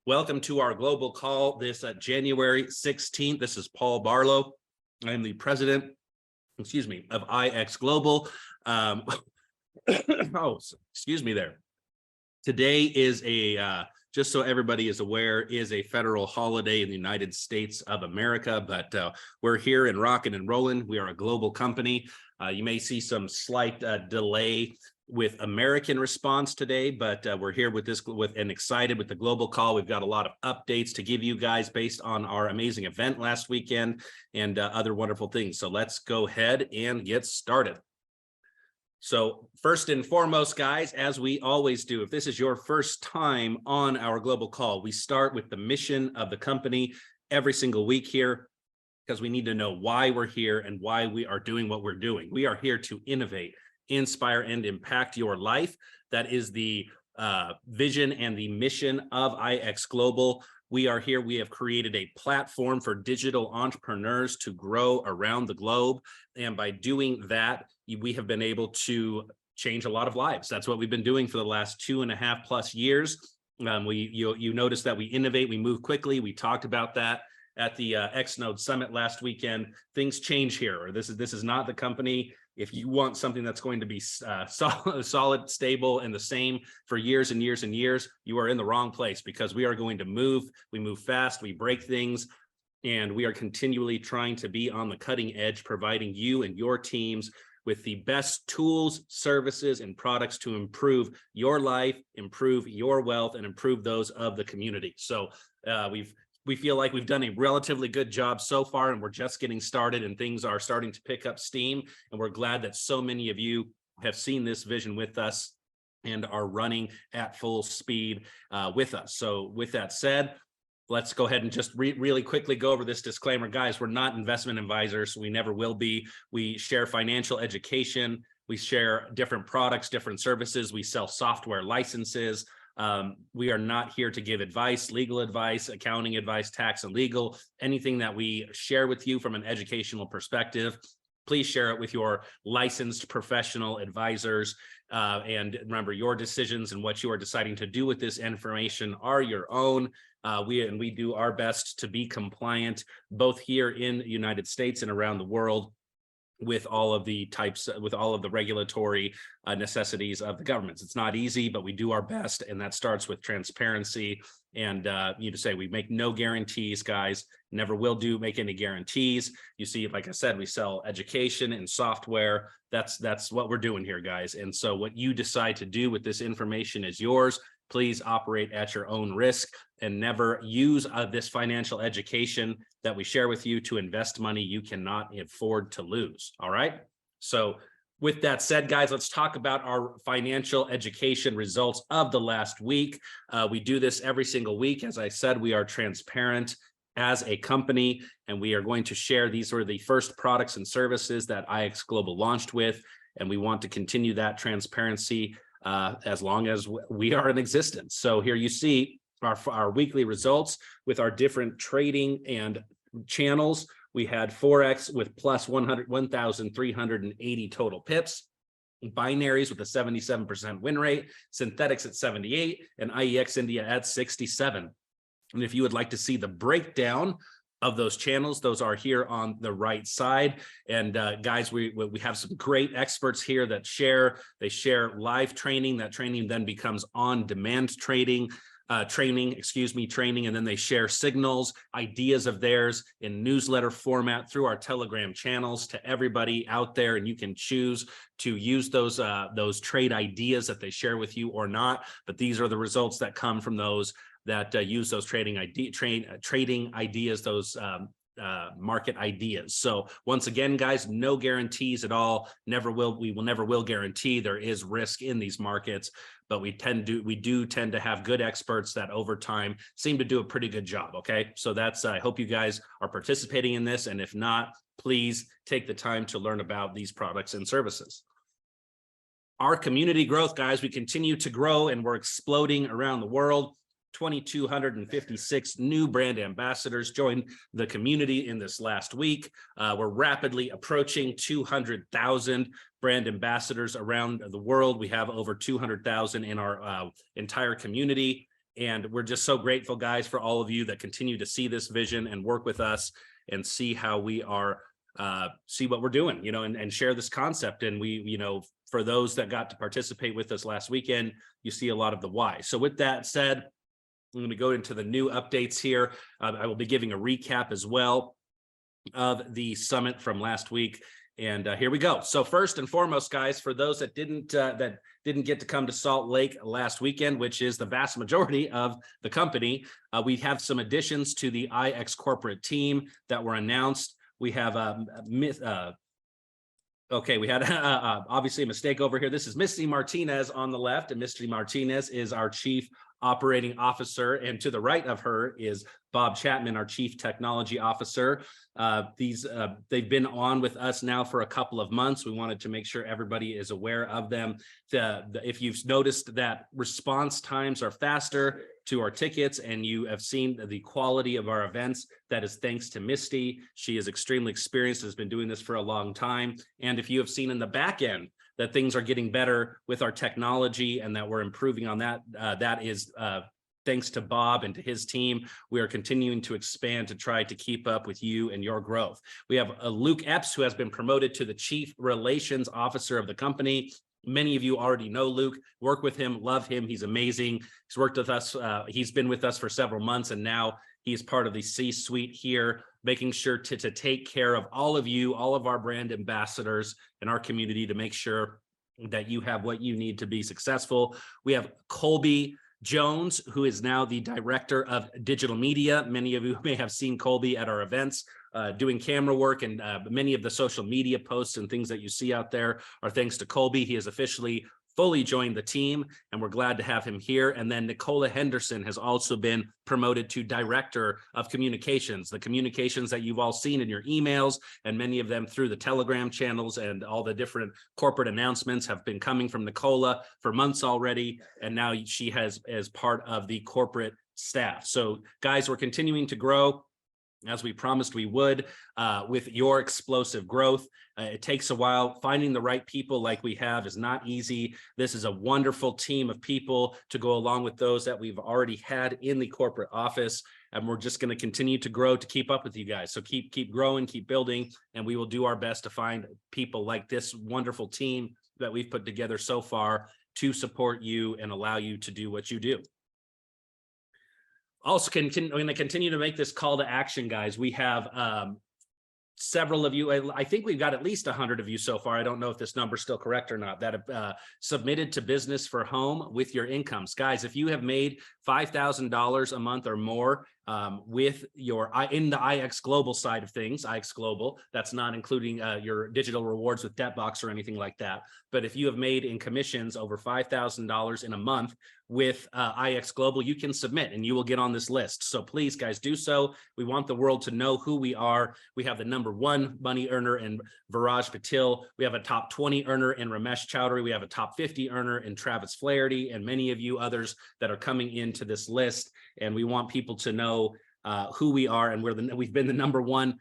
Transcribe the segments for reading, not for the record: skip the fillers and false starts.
Welcome to our global call this January 16th. This is Paul Barlow. I am the president, of IX Global. Oh, excuse me there. Today is just so everybody is aware, is a federal holiday in the United States of America, but we're here and rocking and rolling. We are a global company. You may see some slight delay with American response today, but we're here with and excited with the global call. We've got a lot of updates to give you guys based on our amazing event last weekend and other wonderful things. So let's go ahead and get started. So first and foremost, guys, as we always do, if this is your first time on our global call, we start with the mission of the company every single week here, because we need to know why we're here and why we are doing what we're doing. We are here to innovate, inspire, and impact your life. That is the vision and the mission of IX Global. We are here. We have created a platform for digital entrepreneurs to grow around the globe. And by doing that, we have been able to change a lot of lives. That's what we've been doing for the last 2.5+ years. You notice that we innovate, we move quickly. We talked about that at the X-Node Summit last weekend. Things change here. This is not the company. If you want something that's going to be solid, stable, and the same for years and years and years, you are in the wrong place, because we are going to move. We move fast, we break things, and we are continually trying to be on the cutting edge, providing you and your teams with the best tools, services, and products to improve your life, improve your wealth, and improve those of the community. So we feel like we've done a relatively good job so far, and we're just getting started, and things are starting to pick up steam. And we're glad that so many of you have seen this vision with us and are running at full speed with us. So with that said, let's go ahead and just really quickly go over this disclaimer. Guys, we're not investment advisors. We never will be. We share financial education. We share different products, different services. We sell software licenses. We are not here to give advice, legal advice, accounting advice, tax and legal. Anything that we share with you from an educational perspective, please share it with your licensed professional advisors. And remember, your decisions and what you are deciding to do with this information are your own. We do our best to be compliant, both here in the United States and around the world, with all of the regulatory necessities of the governments. It's not easy, but we do our best, and that starts with transparency. And we make no guarantees, guys. Never will make any guarantees. You see, like I said, we sell education and software. That's what we're doing here, guys. And so what you decide to do with this information is yours. Please operate at your own risk and never use this financial education that we share with you to invest money you cannot afford to lose. All right. So with that said, guys, let's talk about our financial education results of the last week. We do this every single week. As I said, we are transparent as a company, and we are going to share. These were the first products and services that IX Global launched with, and we want to continue that transparency as long as we are in existence. So here you see our weekly results with our different trading and channels. We had Forex with plus 1,380 total pips, binaries with a 77% win rate, synthetics at 78, and IEX India at 67. And if you would like to see the breakdown of those channels, those are here on the right side. And guys, we have some great experts here that they share live training. That training then becomes on-demand training, and then they share signals, ideas of theirs in newsletter format through our Telegram channels to everybody out there. And you can choose to use those trade ideas that they share with you or not. But these are the results that come from those that use those trading ideas, those market ideas. So once again, guys, no guarantees at all. Never will guarantee. There is risk in these markets, but we do tend to have good experts that over time seem to do a pretty good job. Okay, so I hope you guys are participating in this, and if not, please take the time to learn about these products and services. Our community growth, guys, we continue to grow, and we're exploding around the world. 2,256 new brand ambassadors joined the community in this last week. We're rapidly approaching 200,000 brand ambassadors around the world. We have over 200,000 in our entire community. And we're just so grateful, guys, for all of you that continue to see this vision and work with us and see how we are, see what we're doing, you know, and share this concept. And we, you know, for those that got to participate with us last weekend, you see a lot of the why. So with that said, I'm going to go into the new updates here. I will be giving a recap as well of the summit from last week. And here we go. So first and foremost, guys, for those that didn't get to come to Salt Lake last weekend, which is the vast majority of the company, we have some additions to the IX corporate team that were announced. We have okay, we had obviously a mistake over here. This is Misty Martinez on the left, and Misty Martinez is our Chief Operating Officer, and to the right of her is Bob Chapman, our Chief Technology Officer. They've been on with us now for a couple of months. We wanted to make sure everybody is aware of them. If you've noticed that response times are faster to our tickets, and you have seen the quality of our events, that is thanks to Misty. She is extremely experienced, has been doing this for a long time. And if you have seen in the back end that things are getting better with our technology and that we're improving on that, that is thanks to Bob and to his team. We are continuing to expand to try to keep up with you and your growth. We have Luke Epps, who has been promoted to the Chief Relations Officer of the company. Many of you already know Luke, work with him, love him. He's amazing. He's worked with us. He's been with us for several months, and now he's part of the C-suite here, making sure to take care of all of you, all of our brand ambassadors in our community, to make sure that you have what you need to be successful. We have Colby Jones, who is now the Director of Digital Media. Many of you may have seen Colby at our events doing camera work, and many of the social media posts and things that you see out there are thanks to Colby. He has officially fully joined the team, and we're glad to have him here. And then Nicola Henderson has also been promoted to Director of Communications, the communications that you've all seen in your emails, and many of them through the Telegram channels, and all the different corporate announcements have been coming from Nicola for months already. And now she has as part of the corporate staff. So guys, we're continuing to grow as we promised we would, with your explosive growth. It takes a while. Finding the right people like we have is not easy. This is a wonderful team of people to go along with those that we've already had in the corporate office. And we're just going to continue to grow to keep up with you guys. So keep growing, keep building, and we will do our best to find people like this wonderful team that we've put together so far to support you and allow you to do what you do. Also, I'm going to continue to make this call to action, guys. We have several of you, I think we've got at least 100 of you so far. I don't know if this number is still correct or not, that have submitted to Business for Home with your incomes. Guys, if you have made $5,000 a month or more with your in the IX Global side of things, IX Global, that's not including your digital rewards with DebtBox or anything like that. But if you have made in commissions over $5,000 in a month with IX Global, you can submit and you will get on this list. So please, guys, do so. We want the world to know who we are. We have the #1 money earner in Viraj Patil. We have a top 20 earner in Ramesh Chowdhury. We have a top 50 earner in Travis Flaherty, and many of you others that are coming into this list. And we want people to know who we are, and we've been the #1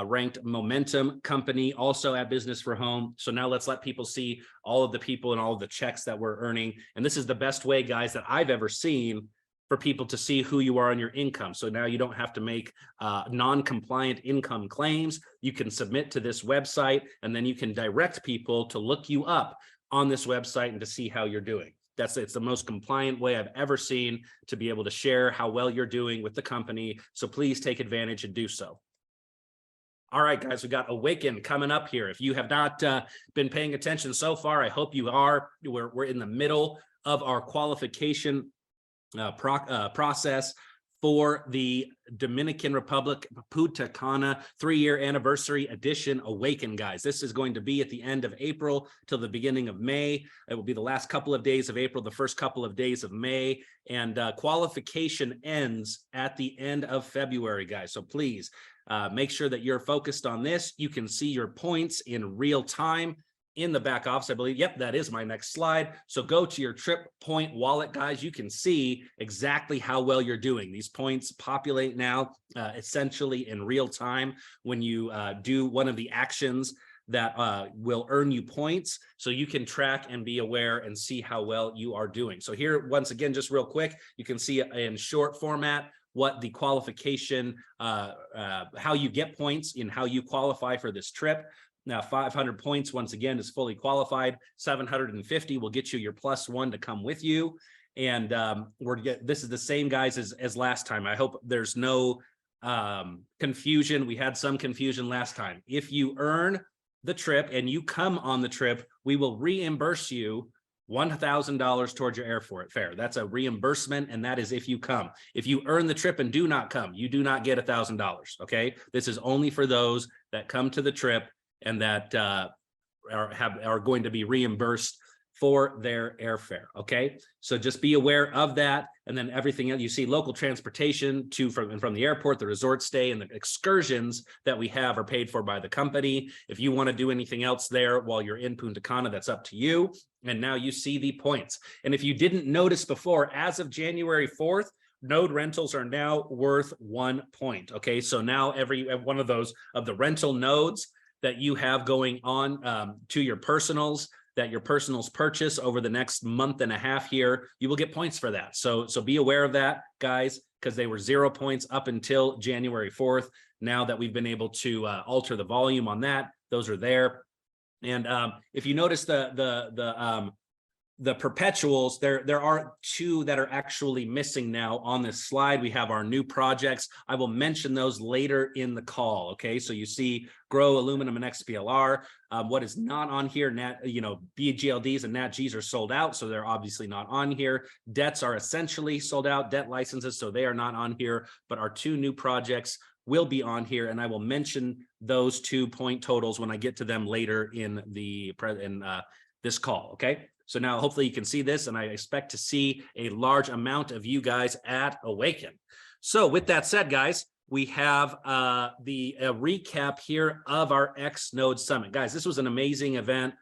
ranked momentum company also at Business for Home. So now let's let people see all of the people and all of the checks that we're earning. And this is the best way, guys, that I've ever seen for people to see who you are on your income. So now you don't have to make non-compliant income claims. You can submit to this website, and then you can direct people to look you up on this website and to see how you're doing. It's the most compliant way I've ever seen to be able to share how well you're doing with the company. So please take advantage and do so. All right, guys, we got Awaken coming up here. If you have not been paying attention so far, I hope you are. We're in the middle of our qualification process for the Dominican Republic Punta Cana 3-year anniversary edition Awaken, guys. This is going to be at the end of April till the beginning of May. It will be the last couple of days of April, the first couple of days of May, and qualification ends at the end of February, guys. So please make sure that you're focused on this. You can see your points in real time in the back office, I believe. Yep, that is my next slide. So go to your Trip Point wallet, guys. You can see exactly how well you're doing. These points populate now essentially in real time when you do one of the actions that will earn you points, so you can track and be aware and see how well you are doing. So here, once again, just real quick, you can see in short format what the qualification, how you get points in how you qualify for this trip. Now, 500 points, once again, is fully qualified. 750 will get you your +1 to come with you. And this is the same, guys, as last time. I hope there's no confusion. We had some confusion last time. If you earn the trip and you come on the trip, we will reimburse you $1,000 towards your airfare. That's a reimbursement, and that is if you come. If you earn the trip and do not come, you do not get $1,000. Okay, this is only for those that come to the trip and that are going to be reimbursed for their airfare. Okay, so just be aware of that. And then everything else, you see local transportation to from the airport, the resort stay, and the excursions that we have are paid for by the company. If you want to do anything else there while you're in Punta Cana, that's up to you. And now you see the points. And if you didn't notice before, as of January 4th, node rentals are now worth 1 point. Okay, so now every one of those of the rental nodes that you have going on to your personals, that your personals purchase over the next month and a half here, you will get points for that. So be aware of that, guys, because they were 0 points up until January 4th. Now that we've been able to alter the volume on that, those are there. And if you notice the perpetuals, there are 2 that are actually missing now on this slide. We have our new projects. I will mention those later in the call. Okay, so you see Grow, Aluminum, and XPLR. What is not on here, BGLDs and NATGs are sold out, so they're obviously not on here. Debts are essentially sold out, debt licenses, so they are not on here, but our 2 new projects will be on here, and I will mention those 2 point totals when I get to them later in this call. Okay, so now hopefully you can see this, and I expect to see a large amount of you guys at Awaken. So with that said, guys, we have the recap here of our X Node Summit. Guys, this was an amazing event.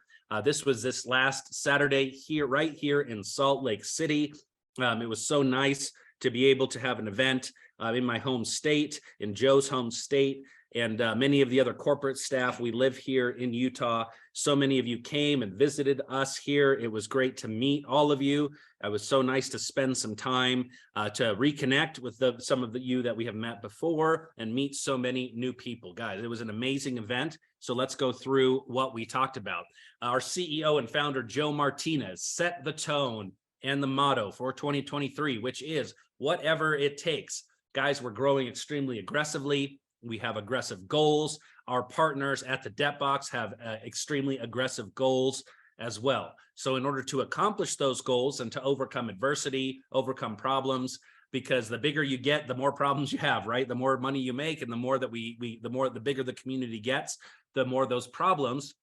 This was this last Saturday here, right here in Salt Lake City. It was so nice to be able to have an event in my home state, in Joe's home state, and many of the other corporate staff. We live here in Utah. So many of you came and visited us here. It was great to meet all of you. It was so nice to spend some time to reconnect with some of you that we have met before and meet so many new people. Guys, it was an amazing event. So let's go through what we talked about. Our CEO and founder, Joe Martinez, set the tone and the motto for 2023, which is whatever it takes. Guys, we're growing extremely aggressively. We have aggressive goals. Our partners at the Debt Box have extremely aggressive goals as well. So in order to accomplish those goals and to overcome adversity, overcome problems, because the bigger you get, the more problems you have, right? The more money you make, and the more that the bigger the community gets, the more those problems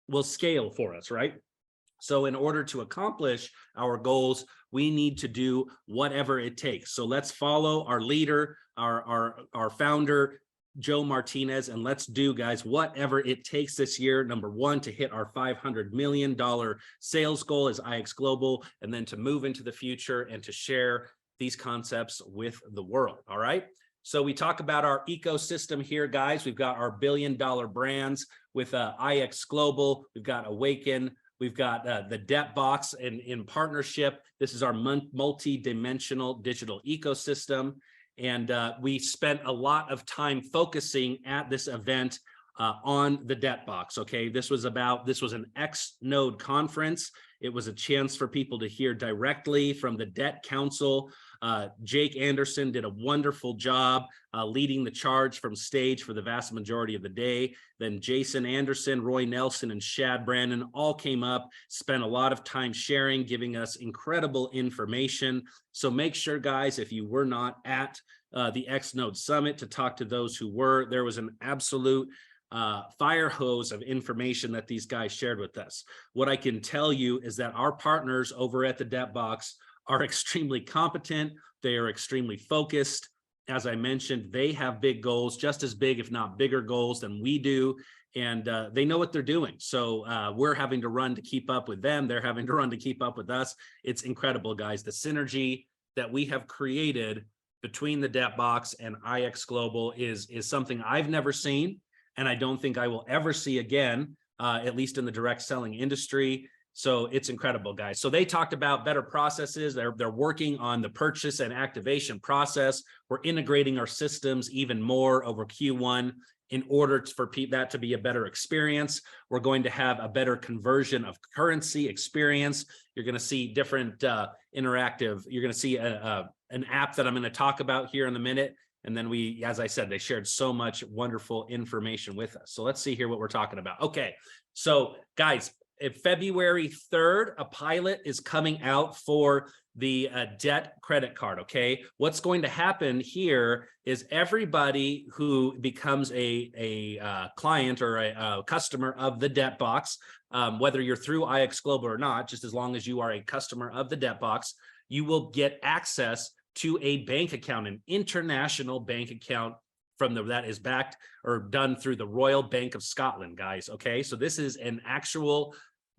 will scale for us, right? So in order to accomplish our goals, we need to do whatever it takes. So let's follow our leader, our founder, Joe Martinez, and let's do, guys, whatever it takes this year. Number 1, to hit our $500 million sales goal as IX Global, and then to move into the future and to share these concepts with the world. All right. So we talk about our ecosystem here, guys. We've got our billion-dollar brands with IX Global. We've got Awaken. We've got the Debt Box in partnership. This is our multi-dimensional digital ecosystem. And we spent a lot of time focusing at this event on the Debt Box. Okay, this was an X Node conference. It was a chance for people to hear directly from the Debt Council. Jake Anderson did a wonderful job leading the charge from stage for the vast majority of the day. Then Jason Anderson, Roy Nelson, and Shad Brandon all came up, spent a lot of time sharing, giving us incredible information. So make sure, guys, if you were not at the X Node Summit, to talk to those who were. There was an absolute fire hose of information that these guys shared with us. What I can tell you is that our partners over at the Debt Box are extremely competent. They are extremely focused. As I mentioned, they have big goals, just as big, if not bigger goals than we do. And they know what they're doing. So we're having to run to keep up with them. They're having to run to keep up with us. It's incredible, guys. The synergy that we have created between the Debt Box and IX Global is something I've never seen, and I don't think I will ever see again at least in the direct selling industry. So it's incredible, guys. So they talked about better processes. They're working on the purchase and activation process. We're integrating our systems even more over Q1 in order for that to be a better experience. We're going to have a better conversion of currency experience. You're going to see different interactive. You're going to see an app that I'm going to talk about here in a minute. And then as I said, they shared so much wonderful information with us. So let's see here what we're talking about. Okay, so guys, February 3rd, a pilot is coming out for the debt credit card, okay? What's going to happen here is everybody who becomes a client or a customer of the debt box, whether you're through IX Global or not, just as long as you are a customer of the debt box, you will get access to a bank account, an international bank account that is backed or done through the Royal Bank of Scotland, guys. Okay, so this is an actual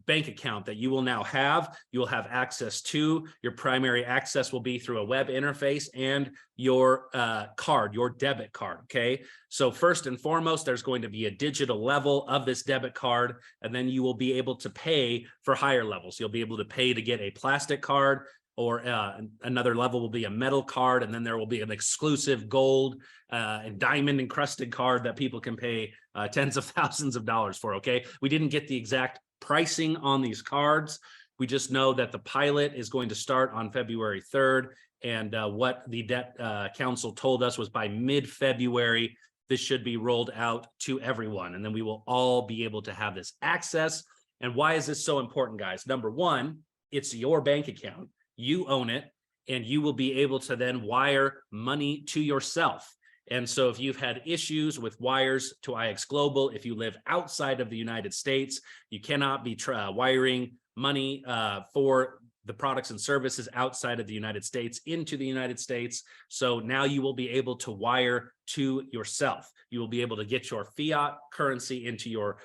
bank account that you will now have. You will have access to. Your primary access will be through a web interface and your card, your debit card. Okay, so first and foremost, there's going to be a digital level of this debit card, and then you will be able to pay for higher levels. You'll be able to pay to get a plastic card, or another level will be a metal card, and then there will be an exclusive gold and diamond encrusted card that people can pay tens of thousands of dollars for, okay? We didn't get the exact pricing on these cards. We just know that the pilot is going to start on February 3rd, and what the Debt Council told us was by mid-February, this should be rolled out to everyone, and then we will all be able to have this access. And why is this so important, guys? Number one, it's your bank account. You own it, and you will be able to then wire money to yourself. And so if you've had issues with wires to IX Global, if you live outside of the United States, you cannot be wiring money for the products and services outside of the United States into the United States. So now you will be able to wire to yourself. You will be able to get your fiat currency into your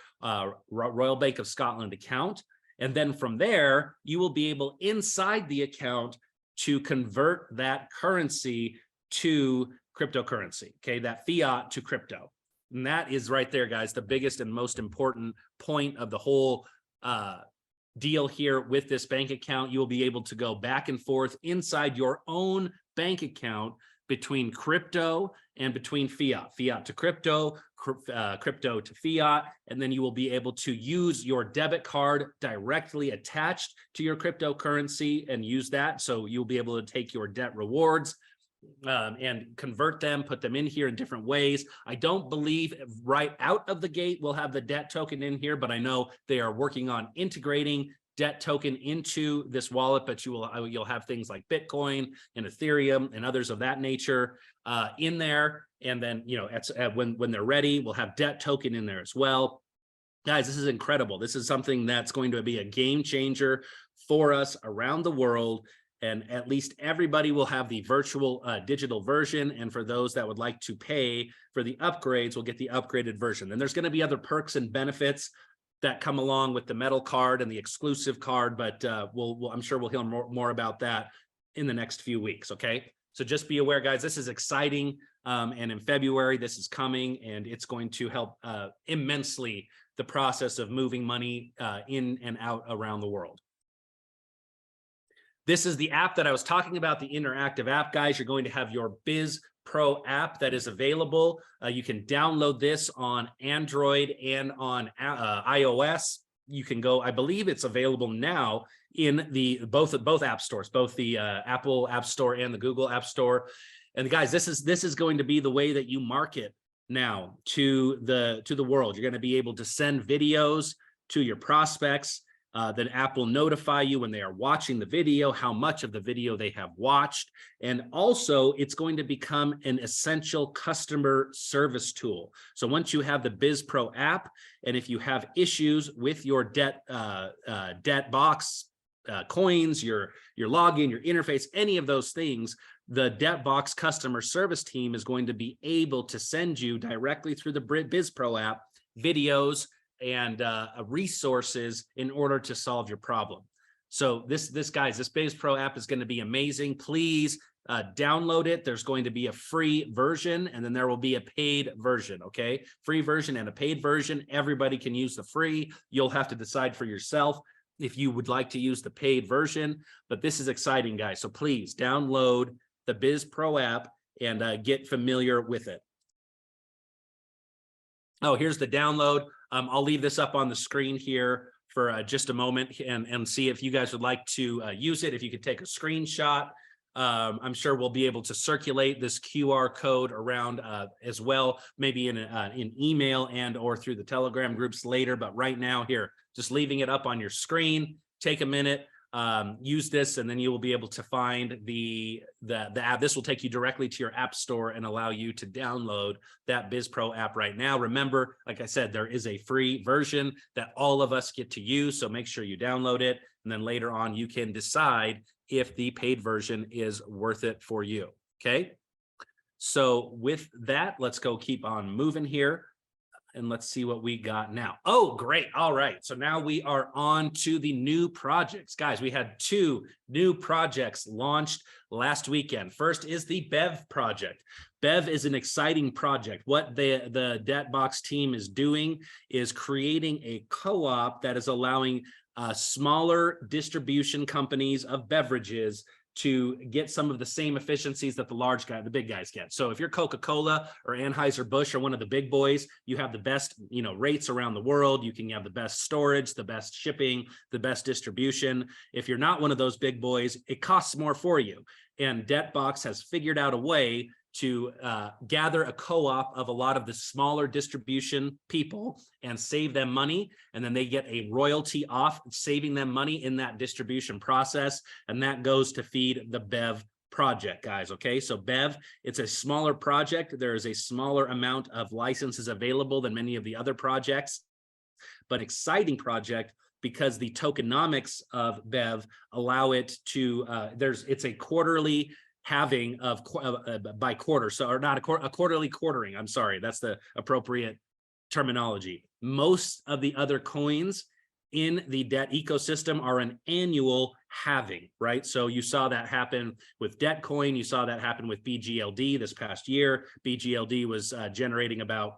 Royal Bank of Scotland account. And then from there, you will be able inside the account to convert that currency to cryptocurrency, okay, that fiat to crypto. And that is right there, guys, the biggest and most important point of the whole deal here with this bank account. You will be able to go back and forth inside your own bank account between crypto and between fiat to crypto, crypto to fiat, and then you will be able to use your debit card directly attached to your cryptocurrency and use that. So you'll be able to take your debt rewards and convert them, put them in here in different ways. I don't believe right out of the gate we'll have the debt token in here, but I know they are working on integrating debt token into this wallet, but you'll have things like Bitcoin and Ethereum and others of that nature in there. And then, you know, when they're ready, we'll have debt token in there as well. Guys, this is incredible. This is something that's going to be a game changer for us around the world. And at least everybody will have the virtual digital version. And for those that would like to pay for the upgrades, will get the upgraded version. And there's going to be other perks and benefits that come along with the metal card and the exclusive card, but I'm sure we'll hear more about that in the next few weeks, okay? So just be aware, guys, this is exciting, and in February, this is coming, and it's going to help immensely the process of moving money in and out around the world. This is the app that I was talking about, the interactive app, guys. You're going to have your Biz Pro app that is available. You can download this on Android and on iOS. You can go, I believe it's available now in the both app stores, both the Apple App Store and the Google App Store. And guys, this is going to be the way that you market now to the world. You're going to be able to send videos to your prospects. Then app will notify you when they are watching the video, how much of the video they have watched. And also it's going to become an essential customer service tool. So once you have the Biz Pro app, and if you have issues with your debt box, coins, your login, your interface, any of those things, the debt box customer service team is going to be able to send you directly through the Biz Pro app videos and resources in order to solve your problem. So this Biz Pro app is going to be amazing. Please download it. There's going to be a free version, and then there will be a paid version, okay? Free version and a paid version. Everybody can use the free. You'll have to decide for yourself if you would like to use the paid version, but this is exciting, guys. So please download the Biz Pro app and get familiar with it. Oh, here's the download. I'll leave this up on the screen here for just a moment and see if you guys would like to use it. If you could take a screenshot, I'm sure we'll be able to circulate this QR code around as well, maybe in email and or through the Telegram groups later. But right now here, just leaving it up on your screen. Take a minute, use this, and then you will be able to find the app. This will take you directly to your app store and allow you to download that BizPro app right now. Remember, like I said, there is a free version that all of us get to use, so make sure you download it, and then later on you can decide if the paid version is worth it for you, okay? So with that, let's go keep on moving here. And let's see what we got now. Oh, great. All right. So now we are on to the new projects. Guys, we had 2 new projects launched last weekend. First is the BEV project. BEV is an exciting project. What the DebtBox team is doing is creating a co-op that is allowing smaller distribution companies of beverages to get some of the same efficiencies that the big guys get. So if you're Coca-Cola or Anheuser-Busch or one of the big boys, you have the best, rates around the world. You can have the best storage, the best shipping, the best distribution. If you're not one of those big boys, it costs more for you. And DebtBox has figured out a way to gather a co-op of a lot of the smaller distribution people and save them money, and then they get a royalty off saving them money in that distribution process, and that goes to feed the BEV project, guys. Okay, so BEV, it's a smaller project. There is a smaller amount of licenses available than many of the other projects, but exciting project because the tokenomics of BEV allow it to it's a quarterly halving of by quarter, so or not a quarterly quartering. I'm sorry, that's the appropriate terminology. Most of the other coins in the debt ecosystem are an annual halving, right? So you saw that happen with Detcoin. You saw that happen with BGLD this past year. BGLD was generating about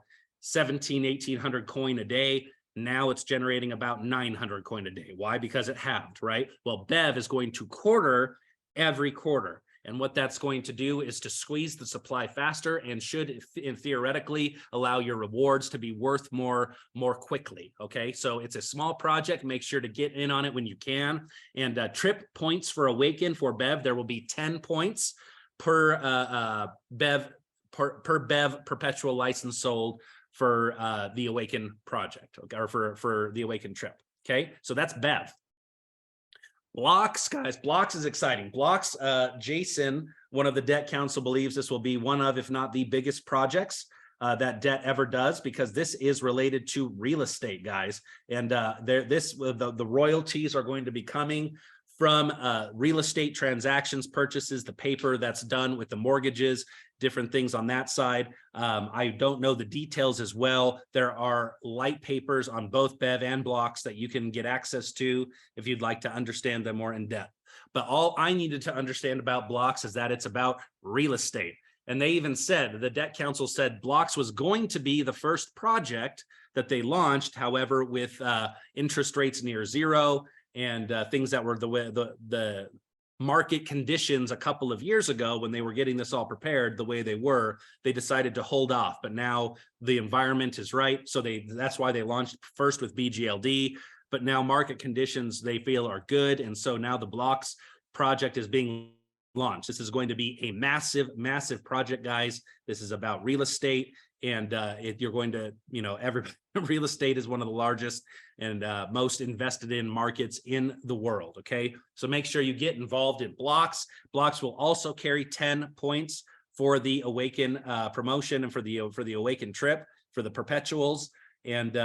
1,800 coin a day. Now it's generating about 900 coin a day. Why? Because it halved, right? Well, BEV is going to quarter every quarter. And what that's going to do is to squeeze the supply faster and should theoretically allow your rewards to be worth more quickly. Okay, so it's a small project. Make sure to get in on it when you can. And trip points for Awaken for BEV, there will be 10 points per BEV perpetual license sold for the Awaken project, okay, or for the Awaken trip. Okay, so that's BEV. BLOX, guys, BLOX is exciting. BLOX, Jason, one of the Debt Council, believes this will be one of, if not the biggest projects that Debt ever does, because this is related to real estate, guys. And the royalties are going to be coming from real estate transactions, purchases, the paper that's done with the mortgages, different things on that side. I don't know the details as well. There are light papers on both BEV and BLOX that you can get access to if you'd like to understand them more in depth. But all I needed to understand about BLOX is that it's about real estate. And they even said, the Debt Council said BLOX was going to be the first project that they launched. However, with interest rates near zero and things that were the market conditions a couple of years ago when they were getting this all prepared the way they were, they decided to hold off. But now the environment is right. So that's why they launched first with BGLD, but now market conditions they feel are good. And so now the BLOX project is being launched. This is going to be a massive, massive project, guys. This is about real estate. And you're going to, real estate is one of the largest and most invested in markets in the world. Okay, so make sure you get involved in BLOX. BLOX will also carry 10 points for the Awaken promotion and for the Awaken trip for the perpetuals. And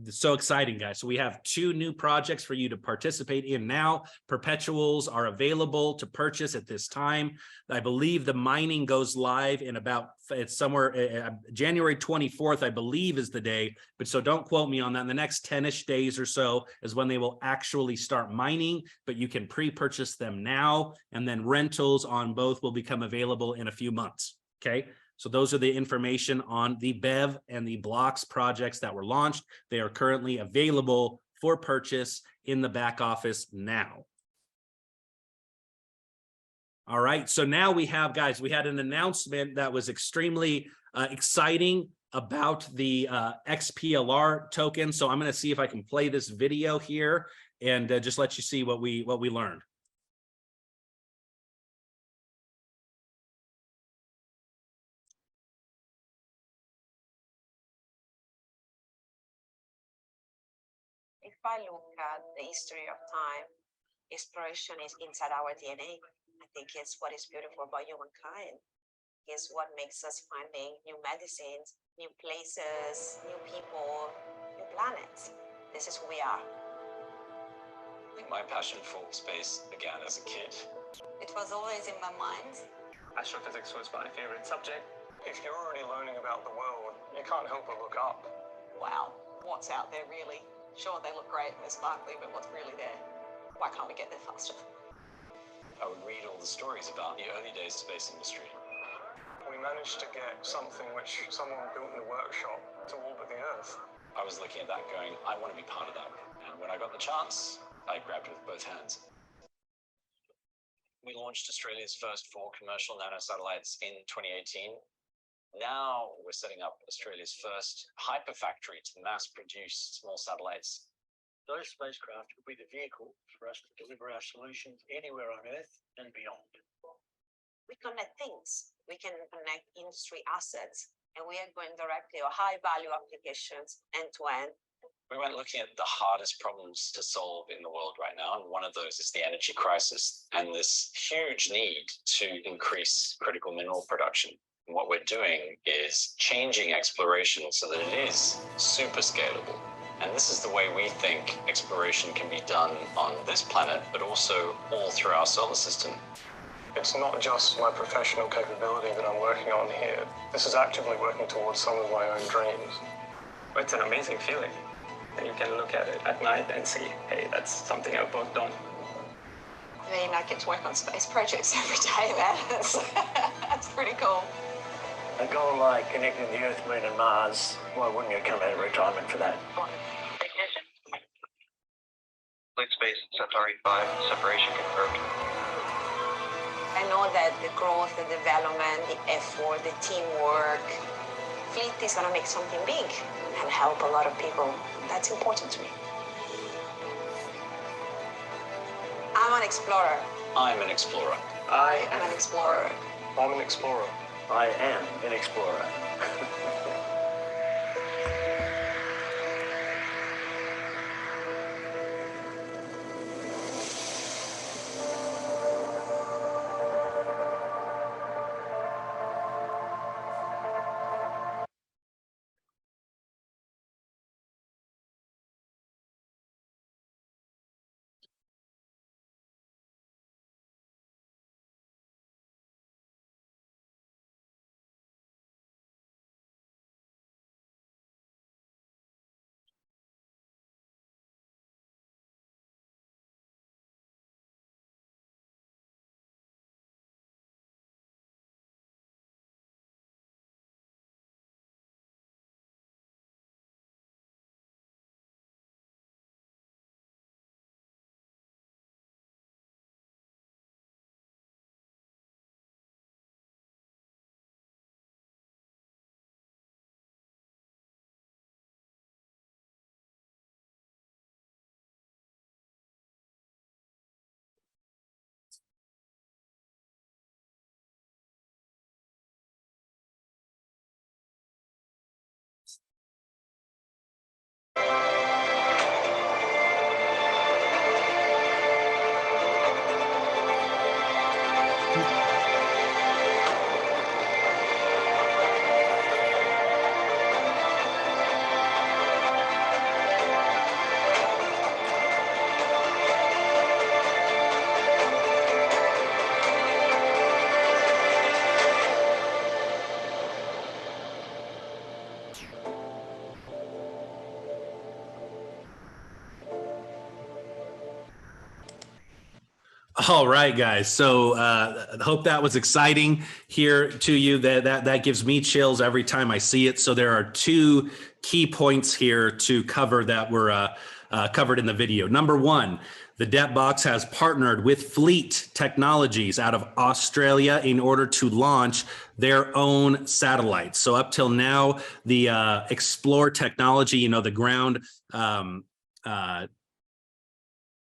so exciting, guys. So we have 2 new projects for you to participate in now. Perpetuals are available to purchase at this time. I believe the mining goes live in about, it's somewhere January 24th, I believe is the day, but so don't quote me on that. In the next 10-ish days or so is when they will actually start mining, but you can pre-purchase them now, and then rentals on both will become available in a few months, okay? So those are the information on the BEV and the BLOX projects that were launched. They are currently available for purchase in the back office now. All right, so now we have, guys, we had an announcement that was extremely exciting about the XPLR token. So I'm going to see if I can play this video here and just let you see what we learned. If I look at the history of time, exploration is inside our DNA. I think it's what is beautiful about humankind. It's what makes us finding new medicines, new places, new people, new planets. This is who we are. I think my passion for space began as a kid. It was always in my mind. Astrophysics was my favorite subject. If you're already learning about the world, you can't help but look up. Wow, what's out there really? Sure, they look great and they're sparkly, but what's really there? Why can't we get there faster? I would read all the stories about the early days of space industry. We managed to get something which someone built in a workshop to orbit the Earth. I was looking at that going, I want to be part of that. And when I got the chance, I grabbed it with both hands. We launched Australia's first 4 commercial nanosatellites in 2018. Now we're setting up Australia's first hyperfactory to mass produce small satellites. Those spacecraft will be the vehicle for us to deliver our solutions anywhere on Earth and beyond. We connect things. We can connect industry assets, and we are going directly to high value applications end to end. We went looking at the hardest problems to solve in the world right now, and one of those is the energy crisis and this huge need to increase critical mineral production. And what we're doing is changing exploration so that it is super scalable. And this is the way we think exploration can be done on this planet, but also all through our solar system. It's not just my professional capability that I'm working on here. This is actively working towards some of my own dreams. It's an amazing feeling. And you can look at it at night and see, hey, that's something I've worked on. I mean, I get to work on space projects every day, man. That's pretty cool. A goal like connecting the Earth, Moon and Mars, why wouldn't you come out of retirement for that? Fleet Space Centauri 5 separation confirmed. I know that the growth, the development, the effort, the teamwork, Fleet is going to make something big and help a lot of people. That's important to me. I'm an explorer. I'm an explorer. I am an explorer. I'm an explorer. I am an explorer. All right, guys. So hope that was exciting here to you. That gives me chills every time I see it. So there are two key points here to cover that were covered in the video. Number one, the debt box has partnered with Fleet Technologies out of Australia in order to launch their own satellites. So up till now, the Explore technology, you know, the ground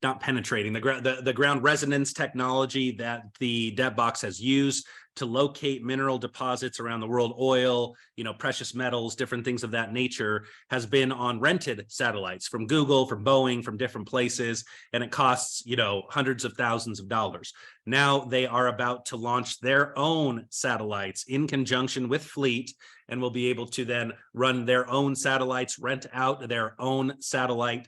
not penetrating, the ground resonance technology that the debt box has used to locate mineral deposits around the world, oil, you know, precious metals, different things of that nature, has been on rented satellites from Google, from Boeing, from different places, and it costs, you know, hundreds of thousands of dollars. Now they are about to launch their own satellites in conjunction with Fleet, and will be able to then run their own satellites, rent out their own satellite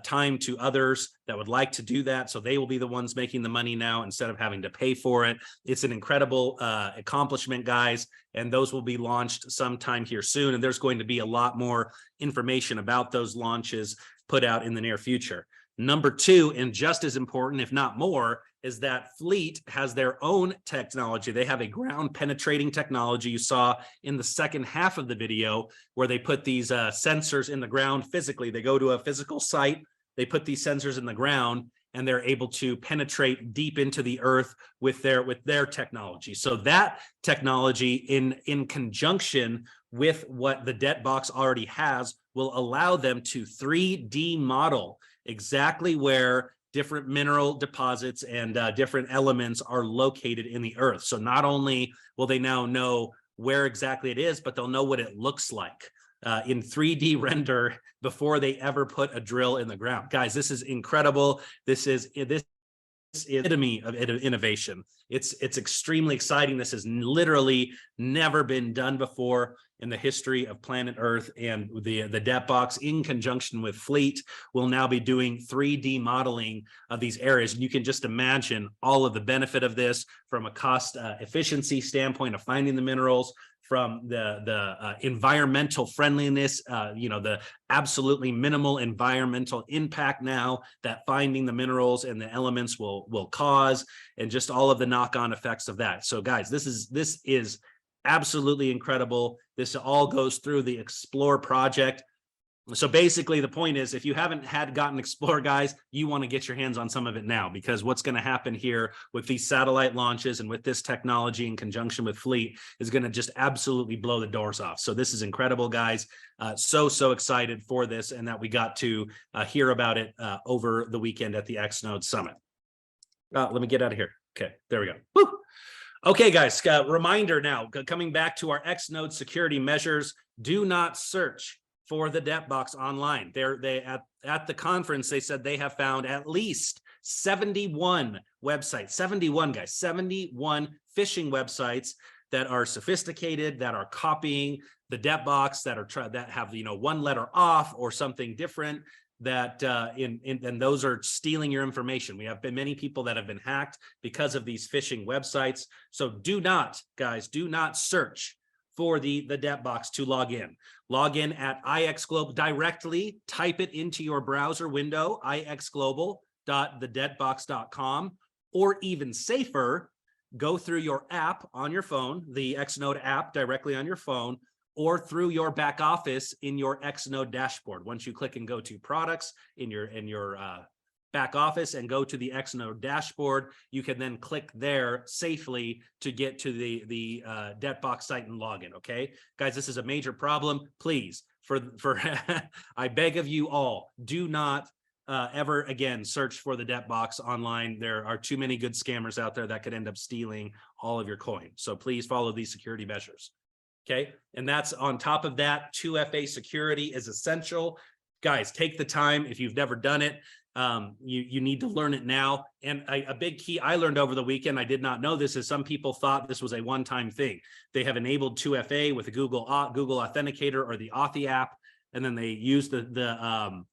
time to others that would like to do that. So they will be the ones making the money now instead of having to pay for it. It's an incredible accomplishment, guys, and those will be launched sometime here soon. And there's going to be a lot more information about those launches put out in the near future. Number two, and just as important, if not more, is that Fleet has their own technology. They have a ground penetrating technology you saw in the second half of the video, where they put these sensors in the ground physically. They go to a physical site, they put these sensors in the ground, and they're able to penetrate deep into the earth with their technology. So that technology in conjunction with what the debt box already has will allow them to 3D model exactly where different mineral deposits and different elements are located in the earth. So not only will they now know where exactly it is, but they'll know what it looks like in 3D render before they ever put a drill in the ground. Guys, this is incredible. This is epitome of innovation. It's extremely exciting. This has literally never been done before in the history of planet Earth, and the debt box in conjunction with Fleet will now be doing 3D modeling of these areas. And you can just imagine all of the benefit of this from a cost efficiency standpoint of finding the minerals, from the environmental friendliness, you know, the absolutely minimal environmental impact now that finding the minerals and the elements will cause, and just all of the knock-on effects of that. So guys, this is absolutely incredible. This all goes through the Explore project. So basically the point is, if you haven't gotten Explore, guys, you want to get your hands on some of it now, because what's going to happen here with these satellite launches and with this technology in conjunction with Fleet is going to just absolutely blow the doors off. So this is incredible, guys. So excited for this, and that we got to hear about it over the weekend at the X-Node Summit. Let me get out of here. Okay, there we go. Woo! Okay, guys, reminder now, coming back to our X-Node security measures, do not search for the debt box online. At the conference, they said they have found at least 71 websites, 71 guys, 71 phishing websites that are sophisticated, that are copying the debt box, that have, you know, one letter off or something different, that and those are stealing your information. We have been many people that have been hacked because of these phishing websites. So do not, guys, do not search for the debt box to log in. Log in at IXGlobal directly, type it into your browser window, ixglobal.thedebtbox.com, or even safer, go through your app on your phone, the X-Node app directly on your phone, or through your back office in your X-Node dashboard. Once you click and go to products in your back office and go to the X-Node dashboard, you can then click there safely to get to the debt box site and log in. Okay, guys, this is a major problem. Please, for I beg of you all, do not ever again search for the debt box online. There are too many good scammers out there that could end up stealing all of your coin. So please follow these security measures. Okay, and that's on top of that, 2FA security is essential. Guys, take the time. If you've never done it, you need to learn it now. And a big key I learned over the weekend, I did not know this, is some people thought this was a one-time thing. They have enabled 2FA with the Google Authenticator or the Authy app, and then they use the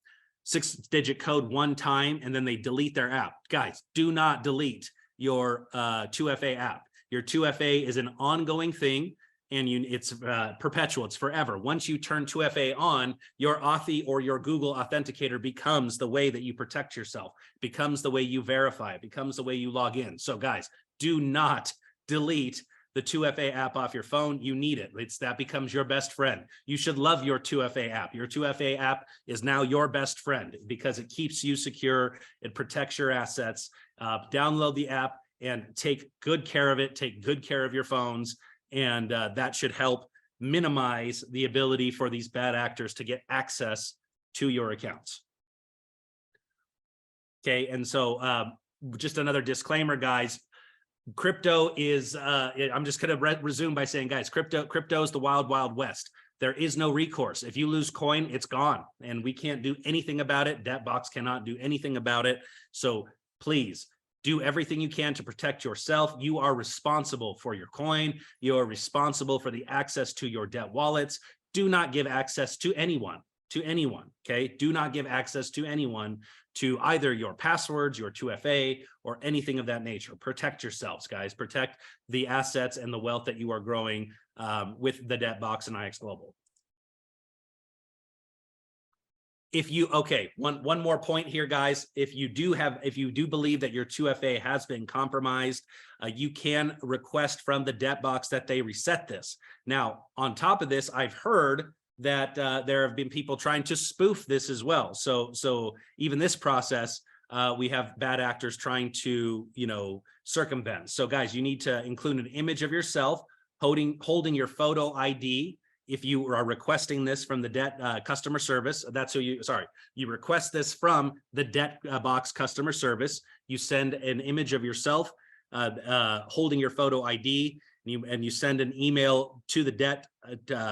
6-digit code one time, and then they delete their app. Guys, do not delete your 2FA app. Your 2FA is an ongoing thing. and it's perpetual, it's forever. Once you turn 2FA on, your Authy or your Google Authenticator becomes the way that you protect yourself, becomes the way you verify, it becomes the way you log in. So guys, do not delete the 2FA app off your phone. You need it. That becomes your best friend. You should love your 2FA app. Your 2FA app is now your best friend because it keeps you secure. It protects your assets. Download the app and take good care of it. Take good care of your phones. And that should help minimize the ability for these bad actors to get access to your accounts. Okay, and so just another disclaimer, guys. Crypto is, I'm just going to resume by saying, guys, crypto is the wild, wild west. There is no recourse. If you lose coin, it's gone, and we can't do anything about it. DebtBox cannot do anything about it. So please, do everything you can to protect yourself. You are responsible for your coin. You are responsible for the access to your debt wallets. Do not give access to anyone, okay? Do not give access to anyone to either your passwords, your 2FA, or anything of that nature. Protect yourselves, guys. Protect the assets and the wealth that you are growing with the DebtBox and IX Global. If you, okay, one more point here, guys. If you do believe that your 2FA has been compromised, you can request from the DebtBox that they reset this. Now, on top of this, I've heard that there have been people trying to spoof this as well. So even this process, we have bad actors trying to, circumvent. So guys, you need to include an image of yourself holding your photo ID. If you are requesting this from the debt customer service, that's who you request this from the DebtBox customer service. You send an image of yourself holding your photo ID, and you send an email to the debt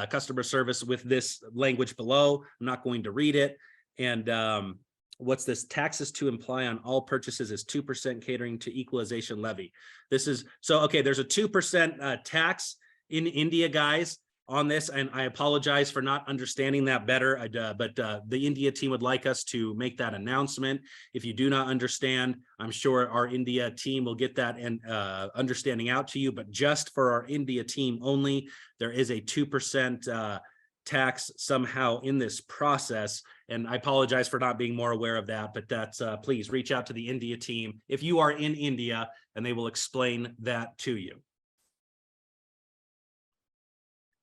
customer service with this language below. I'm not going to read it. And what's this? Taxes to imply on all purchases is 2% catering to equalization levy. This is, so, okay, there's a 2% tax in India, guys, on this, and I apologize for not understanding that better, but the India team would like us to make that announcement. If you do not understand, I'm sure our India team will get that and understanding out to you, but just for our India team only, there is a 2% tax somehow in this process, and I apologize for not being more aware of that, but that's, please reach out to the India team if you are in India, and they will explain that to you.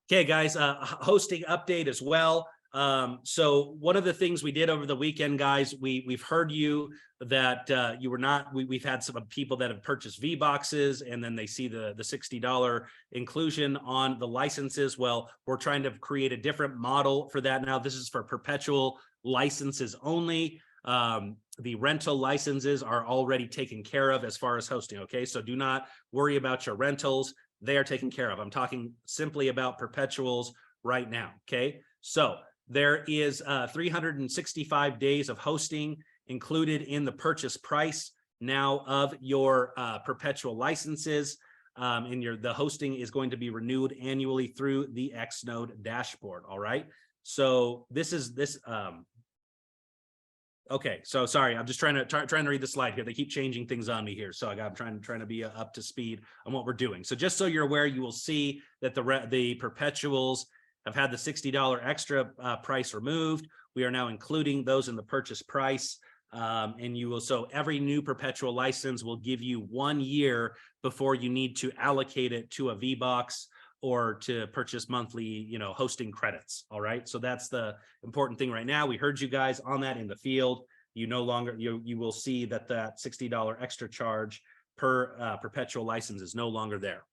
Okay, guys, hosting update as well. So one of the things we did over the weekend, guys, we've heard you that you were not, we've had some people that have purchased V-Boxes and then they see the $60 inclusion on the licenses. Well, we're trying to create a different model for that now. This is for perpetual licenses only. The rental licenses are already taken care of as far as hosting, okay? So do not worry about your rentals. They are taken care of. I'm talking simply about perpetuals right now, okay? So there is 365 days of hosting included in the purchase price now of your perpetual licenses, and the hosting is going to be renewed annually through the Xnode dashboard, all right? So this is this. Okay, so sorry, I'm just trying to read the slide here. They keep changing things on me here, so I'm trying to be up to speed on what we're doing. So just so you're aware, you will see that the perpetuals have had the $60 extra price removed. We are now including those in the purchase price, and you will. So every new perpetual license will give you 1 year before you need to allocate it to a V-Box or to purchase monthly, hosting credits. All right. So that's the important thing right now. We heard you guys on that in the field. You no longer, you will see that that $60 extra charge per perpetual license is no longer there.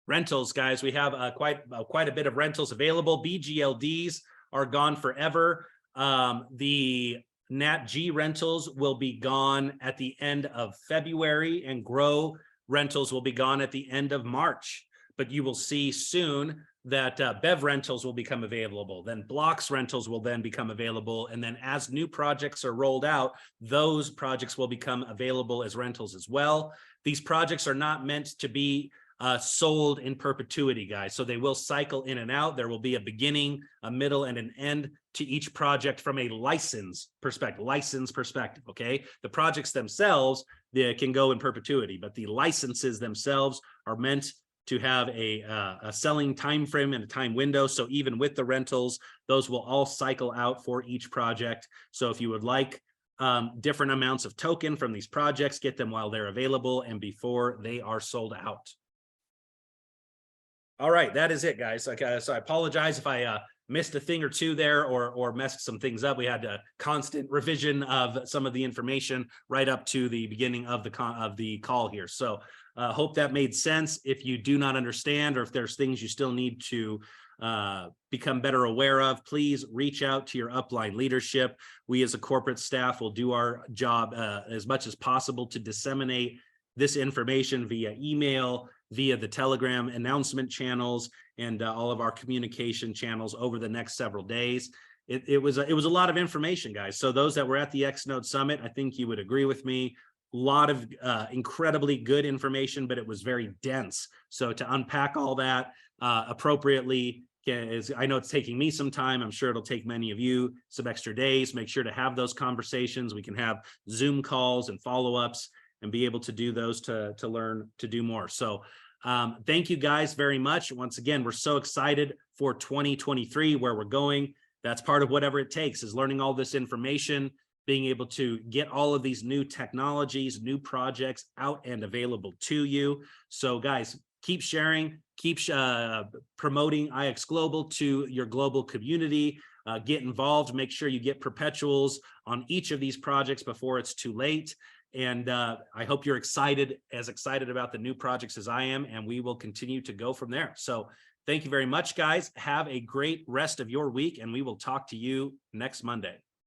Rentals, guys, we have quite a bit of rentals available. BGLDs are gone forever. The NATG rentals will be gone at the end of February, and Grow rentals will be gone at the end of March, but you will see soon that BEV rentals will become available. Then BLOX rentals will then become available. And then as new projects are rolled out, those projects will become available as rentals as well. These projects are not meant to be sold in perpetuity, guys. So they will cycle in and out. There will be a beginning, a middle, and an end to each project from a license perspective, okay? The projects themselves, they can go in perpetuity, but the licenses themselves are meant to have a selling time frame and a time window. So even with the rentals, those will all cycle out for each project. So if you would like different amounts of token from these projects, get them while they're available and before they are sold out. All right, that is it, guys. Okay, so I apologize if I missed a thing or two there or messed some things up. We had a constant revision of some of the information right up to the beginning of the call here. So hope that made sense. If you do not understand or if there's things you still need to become better aware of, please reach out to your upline leadership. We as a corporate staff will do our job as much as possible to disseminate this information via email, via the Telegram announcement channels, and all of our communication channels over the next several days. It was a lot of information, guys. So those that were at the X-Node Summit, I think you would agree with me. A lot of incredibly good information, but it was very dense. So to unpack all that appropriately, I know it's taking me some time. I'm sure it'll take many of you some extra days. Make sure to have those conversations. We can have Zoom calls and follow-ups and be able to do those to learn to do more. So thank you guys very much. Once again, we're so excited for 2023, where we're going. That's part of whatever it takes, is learning all this information, being able to get all of these new technologies, new projects out and available to you. So guys, keep sharing, keep promoting IX Global to your global community. Get involved, make sure you get perpetuals on each of these projects before it's too late. And I hope you're excited about the new projects as I am, and we will continue to go from there. So thank you very much, guys. Have a great rest of your week, and we will talk to you next Monday.